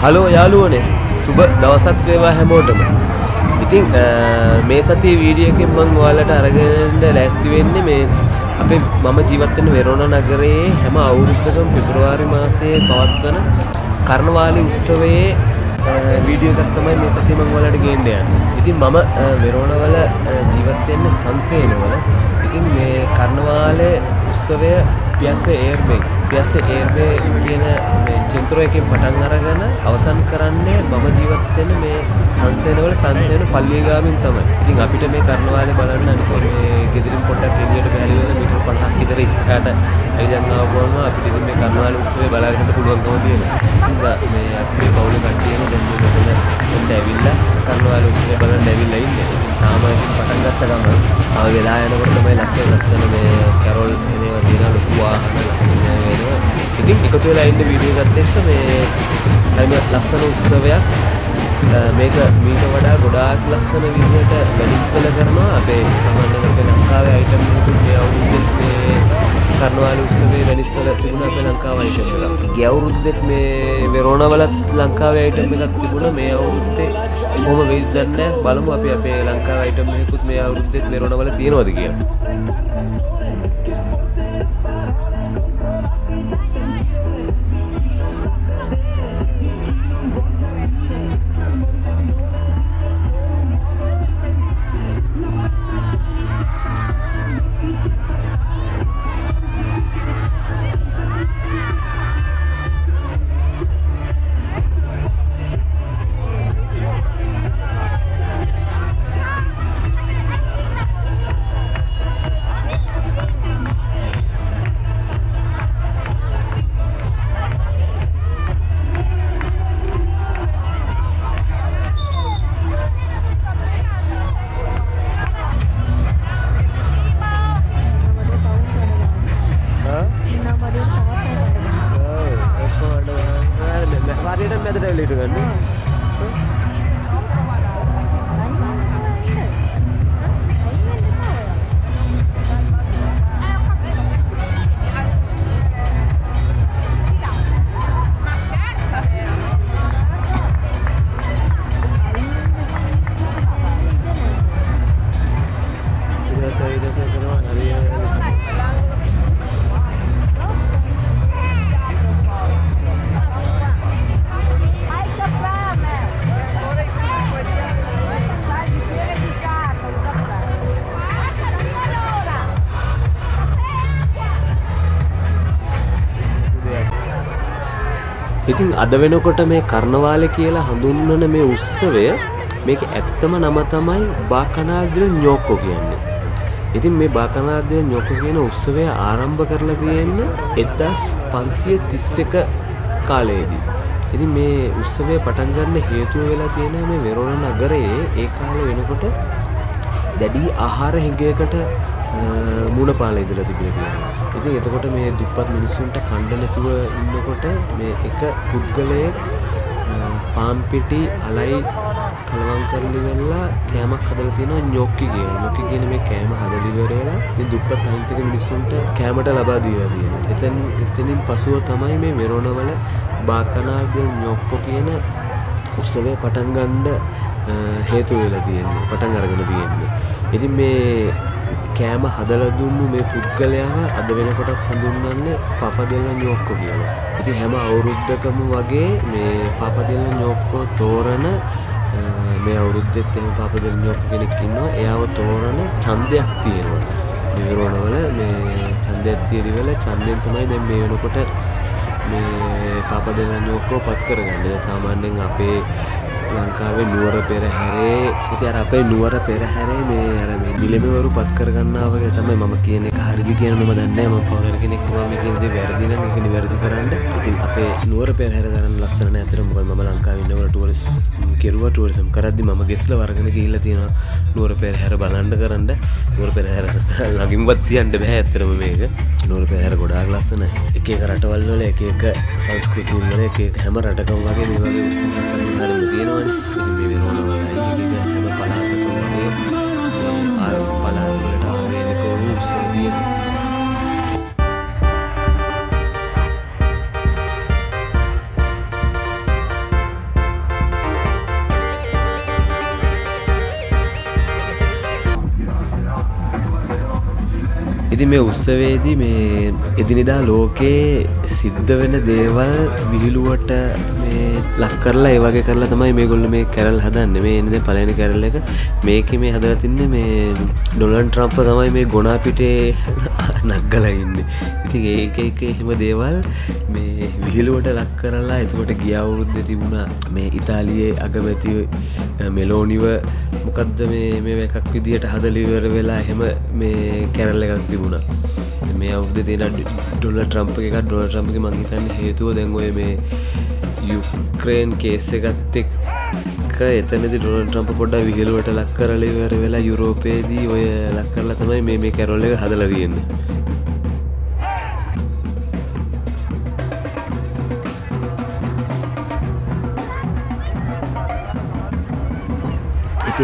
Hello යාළුවනේ සුබ දවසක් වේවා හැමෝටම. ඉතින් මේ සතියේ වීඩියෝ එකෙන් මම ඔයාලට අරගෙන ලෑස්ති වෙන්නේ මේ අපේ මම ජීවත් වෙන වෙරෝනා නගරයේ හැම අවුරුද්දකම පෙබරවාරි මාසයේ පවත්වන කර්ණවාලි උත්සවයේ වීඩියෝ එකක් තමයි මේ සතියේ මම ඔයාලට ගේන්න යන්නේ. ඉතින් මම වෙරෝනා වල ජීවත් වෙන්නේ සංසේනවල. ඉතින් මේ කර්ණවාලේ උත්සවය පියස්සේ ඒර්බේ කියන මේ චෙන්ත්‍රෝ එකෙන් පටන් අරගෙන අවසන් කරන්නේ මම ජීවත් වෙන මේ සංසේනවල සංසේන පල්ලිය ගාමින් තමයි. ඉතින් අපිට මේ කර්ණවාලේ බලන්න මේ ගෙදරින් පොඩ්ඩක් එළියට බැහැලි වෙලා මීටර් 50ක් විතර ඉස්සරහට ඇවිදන් ආවම අපිට ඉතින් මේ කර්ණවාලේ උත්සවය බලා ගන්න පුළුවන්කම තියෙනවා. ඉතින් මේ අපි මේ පවුලේ කට්ටියම දැන් මේ මෙතන ඇවිල්ලා කර්ණවාලේ උත්සවය බලන්න ඇවිල්ලා ඉන්නේ. ඉතින් තාම ඉතින් පටන් ගත්ත ගමන් ආ වෙලා යනකොට තමයි ලස්සන මේ කැරොල් එනවා තියෙන ලොකු වාහන ලස්සන වෙනවා. ඉතින් එකතු වෙලා ඉන්න වීඩියෝ එකත් එක්ක මේ හරිම ලස්සන උත්සවයක් මේක මීට වඩා ගොඩාක් ලස්සන විදිහට වැඩිස්වල කරනවා. අපේ සාමාන්‍යයෙන් අපේ ලංකාවේ අයිටම් එකකුත් මේ අවුරුද්දෙත් මේ කර්ණවාලි උත්සවයේ වැඩිස්වල තිබුණා අපේ ලංකාවේ අයිටම් එකක්. ගිය අවුරුද්දෙත් මේ වෙරෝනා වලත් ලංකාවේ අයිටම් එකක් තිබුණා. මේ අවුරුද්දේ කොහොම වෙයිද දන්නේ නැහැ. බලමු අපි අපේ ලංකාවේ අයිටම් එකකුත් මේ අවුරුද්දෙත් වෙරෝනා වල තියෙනවද කියලා. ඉතින් අද වෙනකොට මේ කර්ණවාලේ කියලා හඳුන්වන මේ උත්සවය මේක ඇත්තම නම තමයි බාකනාදිල් ඤෝක්කෝ කියන්නේ. ඉතින් මේ බාකනාදිල් ඤෝක්කෝ කියන උත්සවය ආරම්භ කරලා තියෙන්නේ 1531 කාලයේදී. ඉතින් මේ උත්සවය පටන් ගන්න හේතුව වෙලා තියෙනවා මේ වෙරෝනා නගරයේ ඒ කාලේ වෙනකොට දැඩි ආහාර හිඟයකට මුණ පාලා ඉඳලා තිබිලා තියෙනවා. ඉතින් එතකොට මේ දුප්පත් මිනිස්සුන්ට කන්න නැතුව ඉන්නකොට මේ එක පුද්ගලයෙක් පාන් පිටි අලයි කලවම් කරලා ඉවරලා කෑමක් හදලා තියෙනවා ඤෝක්කි කියලා. ඤෝක්කි කියන මේ කෑම හදලා ඉවරලා මේ දුප්පත් අහිංසක මිනිස්සුන්ට කෑමට ලබා දීලා තියෙනවා. එතනින් පසුව තමයි මේ වෙරෝනා වල බාකනාදිල් ඤෝක්කෝ කියන උත්සවය පටන් ගන්න හේතු වෙලා තියෙන්නේ. පටන් අරගෙන තියෙන්නේ. ඉතින් මේ කෑම හදලා දුන්නු මේ පුද්ගලයාව අද වෙනකොටත් හඳුන්වන්නේ පාපදෙල්ල ඤෝක්කෝ කියලා. ඉතින් හැම අවුරුද්දකම වගේ මේ පාපදෙල්ල ඤෝක්කෝ තෝරන මේ අවුරුද්දෙත් එහෙම පාපදෙල්ල ඤෝක්කෝ කෙනෙක් ඉන්නවා. එයාව තෝරන ඡන්දයක් තියෙනවා. මේ වෙරෝනා වල මේ ඡන්දයක් තියරිවල ඡන්දෙන් තමයි දැන් මේ වෙනකොට මේ පාපදෙල්ල ඤෝක්කෝ පත් කරගන්නේ. සාමාන්‍යයෙන් අපේ ලංකාවේ නුවර පෙරහැරේ ඉතින් අර අපේ නුවර පෙරහැරේ මේ අර මේ නිලමේවරු පත් කරගන්නා වගේ තමයි මම කියන එක හරිද කියන මම දන්නේ නැහැ. මම කවුරු කෙනෙක් මම කියන දේ වැරදි නම් ඒක නිවැරදි කරන්න. ඉතින් අපේ නුවර පෙරහැර තරම් ලස්සන නැහැ අතට. මොකද මම ලංකාවේ ඉන්නකොට ටුවරිසම් කරද්දි මම ගෙස්ලා වරගෙන ගිහිල්ලා තියෙනවා නුවර පෙරහැර බලන්න කරන්න. නුවර පෙරහැර ළඟින්වත් තියන්න බෑ ඇත්තටම මේක. නුවර පෙරහැර ගොඩාක් ලස්සනයි. එක එක රටවල් වල එක එක සංස්කෘතින් වල එක එක හැම රටකම වගේ මේ වගේ උත්සවයක් අනිවාර්යයෙන්ම තියෙනවා. මේ වෙරෝනා වල හැම පළාතකම වගේ පළාත් වලට ආවේනික වූ උත්සව තියෙනවා. ඉතින් මේ උත්සවයේදී මේ එදිනෙදා ලෝකේ සිද්ධ වෙන දේවල් විහිළුවට මේ ලක් කරලා ඒ වගේ කරලා තමයි මේගොල්ලෝ මේ කැරල් හදන්නේ. මේ ඉන්නේ පළවෙනි කැරල් එක. මේකේ මේ හදලා තින්නේ මේ ඩොනල්ඩ් ට්‍රම්ප් තමයි මේ ගොනා පිටේ නග්ගලා ඉන්නේ. ඉතින් ඒක එහෙම දේවල් මේ විහිළුවට ලක් කරලා එතකොට ගිය අවුරුද්දේ තිබුණා මේ ඉතාලියේ අගමැති මෙලෝනිව මොකද්ද මේ එකක් විදියට හදලා ඉවර වෙලා එහෙම මේ කැරල් එකක් තිබුණා. මේ අවුරුද්දේ තියෙන ඩොනල්ඩ් ට්‍රම්ප් එකක් ඩොනල්ඩ් ට්‍රම්ප්ගේ මං හිතන්නේ හේතුව දැන් ඔය මේ යුක්‍රේන් කේස් එකත් එක්ක එතනදී ඩොනල්ඩ් ට්‍රම්ප් පොඩ්ඩක් විහිළුවට ලක් කරලා ඉවර වෙලා යුරෝපයේදී ඔය ලක් කරලා තමයි මේ කැරල් එක හදලා තියෙන්නේ.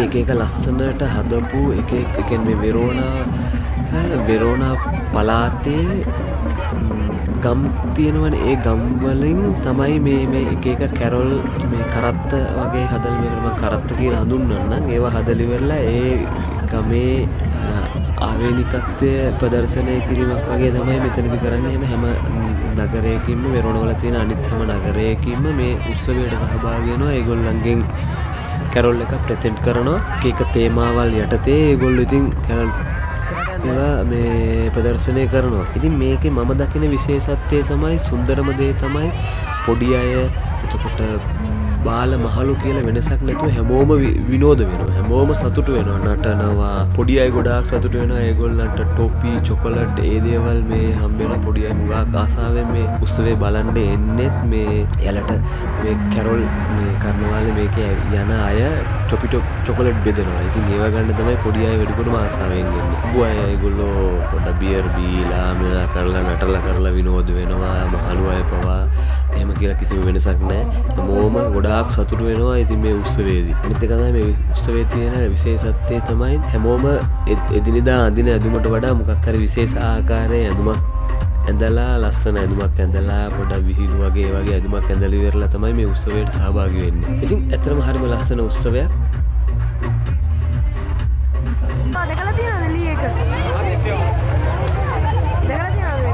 එක ලස්සනට හදපු එක කියන්නේ වෙරෝනා පලාතේ ගම් තියෙනවනේ. ඒ ගම් වලින් තමයි මේ එක කැරොල් මේ කරත්ත වගේ හදලා මේකට මම කරත්ත කියලා හඳුන්වන්නම්. ඒවා හදලා ඉවරලා ඒ ගමේ ආවේනිකත්වය ප්‍රදර්ශනය කිරීමක් වගේ තමයි මෙතනදී කරන්නේ. හැම නගරයකින්ම වෙරෝනා වල තියෙන අනිත් හැම නගරයකින්ම මේ උත්සවයට සහභාගී වෙනවා. ඒගොල්ලන්ගෙන් කැරොල් එක ප්‍රසෙන්ට් කරනවා. එක තේමාවල් යටතේ ඒගොල්ලෝ ඉතින් කැරොල් ඒවා මේ ප්‍රදර්ශනය කරනවා. ඉතින් මේකේ මම දකින විශේෂත්වය තමයි සුන්දරම දේ තමයි පොඩි අය එතකොට බාල මහලු කියලා වෙනසක් නැතුව හැමෝම විනෝද වෙනවා. හැමෝම සතුටු වෙනවා. නටනවා. පොඩි අය ගොඩාක් සතුටු වෙනවා. ඒගොල්ලන්ට ටොපි, චොකලට් ඒ දේවල් මේ හම්බ වෙනවා. පොඩි අය හුඟක් ආසාවෙන් මේ උත්සවේ බලන්න එන්නෙත් මේ යාලට මේ කැරොල් මේ කරනවාලේ මේකේ යන අය ටොපි චොකලට් බෙදනවා. ඉතින් ඒව ගන්න තමයි පොඩි අය වැඩිපුරම ආසාවෙන් එන්නේ. උඹ අය ඒගොල්ලෝ පොඩ්ඩක් බියර් බීලා මෙලා කරලා නටලා කරලා විනෝද වෙනවා. මහලු අය පවා එහෙම කියලා කිසිම වෙනසක් නැහැ. හැමෝම ගොඩාක් සතුටු වෙනවා. ඉතින් මේ උත්සවයේදී අනිත් එක තමයි මේ උත්සවයේ තියෙන විශේෂත්වය තමයි හැමෝම එදිනෙදා අඳින ඇඳුමට වඩා මොකක් හරි විශේෂ ආකාරයේ ඇඳුමක් ඇඳලා ලස්සන ඇඳුමක් ඇඳලා පොඩක් විහිළු වගේ ඇඳුමක් ඇඳලා ඉවරලා තමයි මේ උත්සවයට සහභාගී වෙන්නේ. ඉතින් ඇත්තටම හරිම ලස්සන උත්සවයක්. දැකලා තියෙනවද ලී එක? දැකලා තියෙනවද?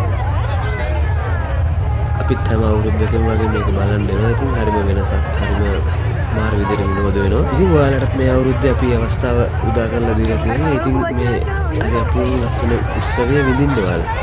අපිත් හැම අවුරුද්දකම වගේ මේක බලන්න එනවා. ඉතින් හරිම වෙනසක්. හරිම මාර විදිහට විනෝද වෙනවා. ඉතින් ඔයාලටත් මේ අවුරුද්දේ අපි අවස්ථාව උදා කරලා දීලා තියෙනවා. ඉතින් මේ හරි අපූර්ව ලස්සන උත්සවය විඳින්න ඔයාලා.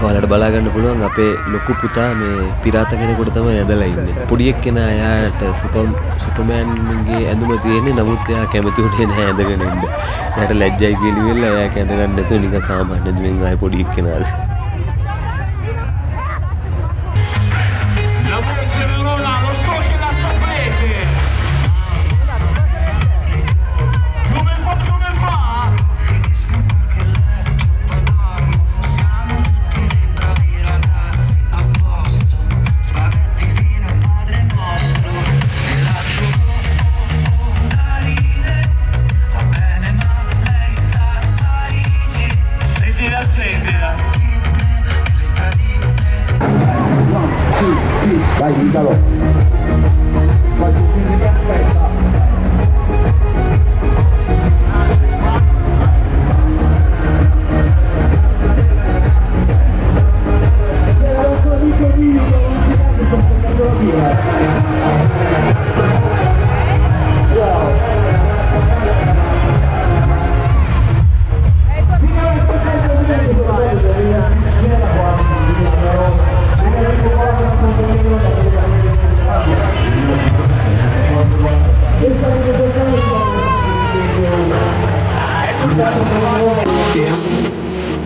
ඔයාලට බලා ගන්න පුළුවන් අපේ ලොකු පුතා මේ පිරාත කෙනෙකුට තමයි ඇදලා ඉන්නේ. පොඩි එක්කෙනා එයාට සුපර්මෑන්ගේ ඇඳුම තියෙන්නේ. නමුත් එයා කැමති උනේ නැහැ ඇඳගෙන ඉන්න. එයාට ලැජ්ජයි කියලා ඉවිල්ලා එයා ඇඳ ගන්න නැතුව නිකන් සාමාන්‍ය ඇඳුමින් ආයේ පොඩි එක්කෙනාද.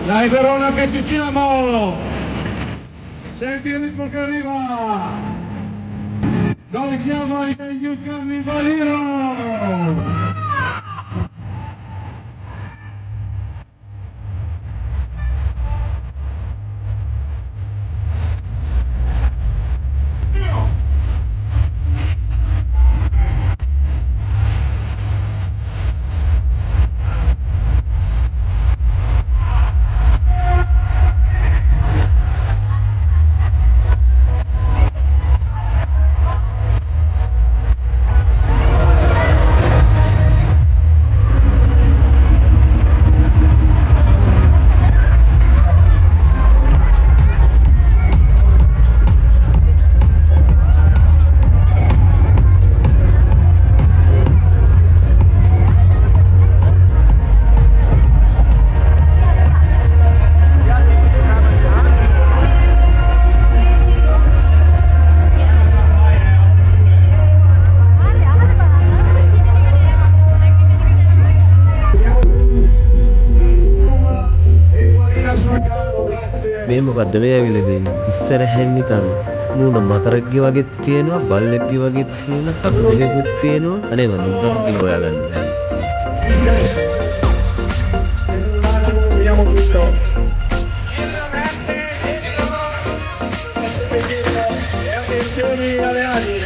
Dai Verona che ci siamo! Senti il ritmo che arriva! Noi siamo i Youth Carnival Heroes! මේ මොකද්ද මේ ඇවිල්ලා දෙන්නේ ඉස්සරහින් නිකන් මූණ මකරක්ගේ වගේත් තියෙනවා බල්ලෙක්ගේ වගේත් තියෙනවා කටුවෙකුත් තියෙනවා අනේ මම මොකක්ද හොයාගන්නේ Vediamo tutto. Attenzioni alle ali.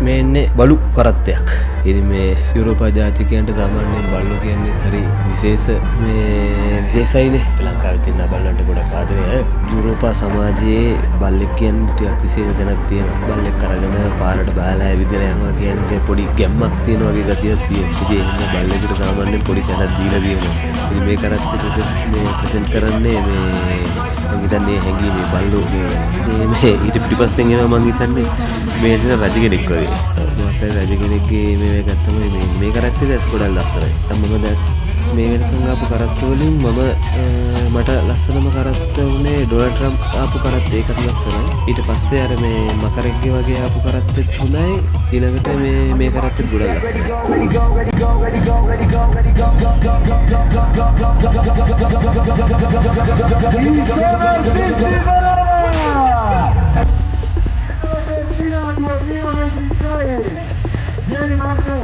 මේ ඉන්නේ බලු කරත්තයක්. ඉතින් මේ යුරෝපා ජාතිකයන්ට සාමාන්‍යයෙන් බල්ලෝ කියන්නේ හරි විශේෂයිනේ. ලංකාවේ තියෙන බල්ලන්ට ගොඩක් ආදරේ. යුරෝපා සමාජයේ බල්ලෙක් කියන්නේ ටිකක් විශේෂ තැනක් තියෙනවා. බල්ලෙක් අරගෙන පාරට බහලා ඇවිදලා යනවා කියන්නේ පොඩි ගැම්මක් තියෙන වගේ ගතියක් තියෙනවා. ඉතින් එහෙනම් බල්ලෙකුට සාමාන්‍යයෙන් පොඩි තැනක් දීලා දෙනවා. ඉතින් මේ කරත්තේ ප්‍රසෙන්ට් කරන්නේ මේ මම හිතන්නේ හැංගීමේ බල්ලෝ මේ ඊට පිටිපස්සෙන් එනවා මම හිතන්නේ මේ රජ කෙනෙක් වගේ. මොකද රජ කෙනෙක්ගේ මේ ගත්තම මේ කරත්තේ ගොඩක් ලස්සනයි. මම දැන් මේ වෙනකන් ආපු කරත්ත වලින් මට ලස්සනම කරත්ත උනේ ඩොනල්ඩ් ට්‍රම්ප් ආපු කරත්ත ඒකත් ලස්සනයි. ඊට පස්සේ අර මේ මකරෙක්ගේ වගේ ආපු කරත්තෙත් හොඳයි. ඊළඟට මේ කරත්තෙත් ගොඩක් ලස්සනයි. Vieni Marco!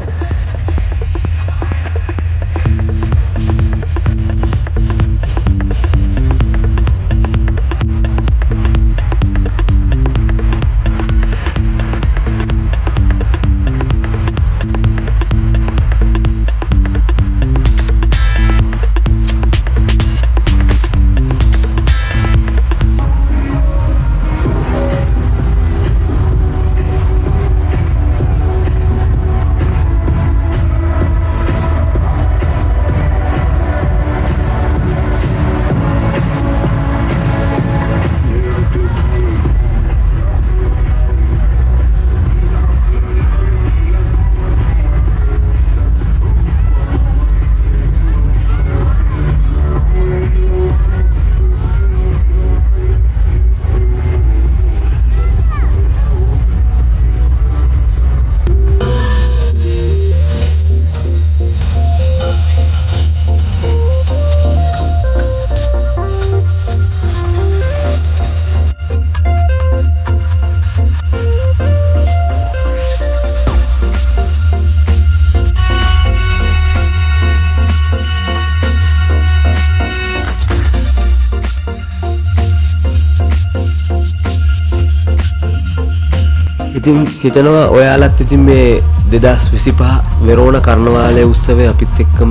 ඉතින් හිතනවා ඔයාලත් ඉතින් මේ 2025 වෙරෝන කර්ණවාලය උත්සවය අපිත් එක්කම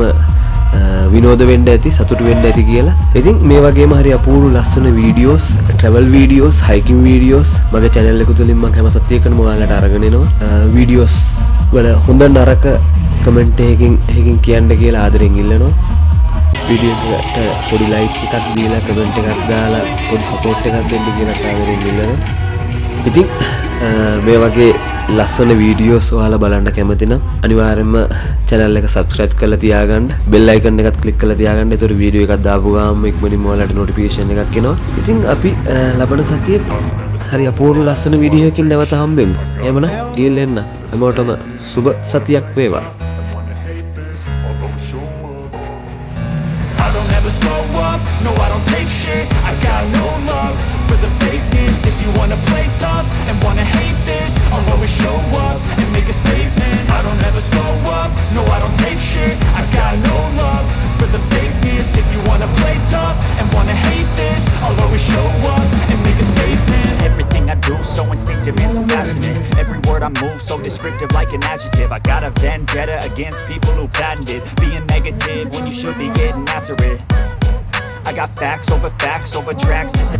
විනෝද වෙන්න ඇති සතුටු වෙන්න ඇති කියලා. ඉතින් මේ වගේම හරි අපූර්ව ලස්සන videos, travel videos, hiking videos මගේ channel එක තුලින් මම හැම සතියකටම ඔයාලට අරගෙන එනවා. වීඩියෝස් වල හොඳ නරක කමෙන්ට් එකකින් කියන්න කියලා ආදරෙන් ඉල්ලනවා. වීඩියෝ එකට පොඩි ලයික් එකක් දීලා කමෙන්ට් එකක් දාලා පොඩි සපෝට් එකක් දෙන්න කියලා ආදරෙන් ඉල්ලනවා. ඉතින් මේ වගේ ලස්සන වීඩියෝස් ඔයාලා බලන්න කැමති නම් අනිවාර්යෙන්ම channel එක subscribe කරලා තියාගන්න, bell icon එකත් click කරලා තියාගන්න. ඒතකොට වීඩියෝ එකක් දාපු ගාම ඉක්මනින්ම ඔයාලට notification එකක් එනවා. ඉතින් අපි ලබන සතියේ හරි අපූර්ව ලස්සන වීඩියෝ එකකින් නැවත හම්බෙමු. එහෙමනම් ඩීල් එන්න. හැමෝටම සුබ සතියක් වේවා. I don't ever slow up, no I don't take shit. I got no love for the fakeness. If you wanna play tough and wanna hate this, I'll always show up and make a statement. I don't ever slow up, no I don't take shit. I got no love for the fakeness. If you wanna play tough and wanna hate this, I'll always show up and make a statement. Everything I do so instinctive and so passionate. Every word I move so descriptive like an adjective. I got a vendetta against people who patented being negative when you should be getting after it. I got facts over tracks. This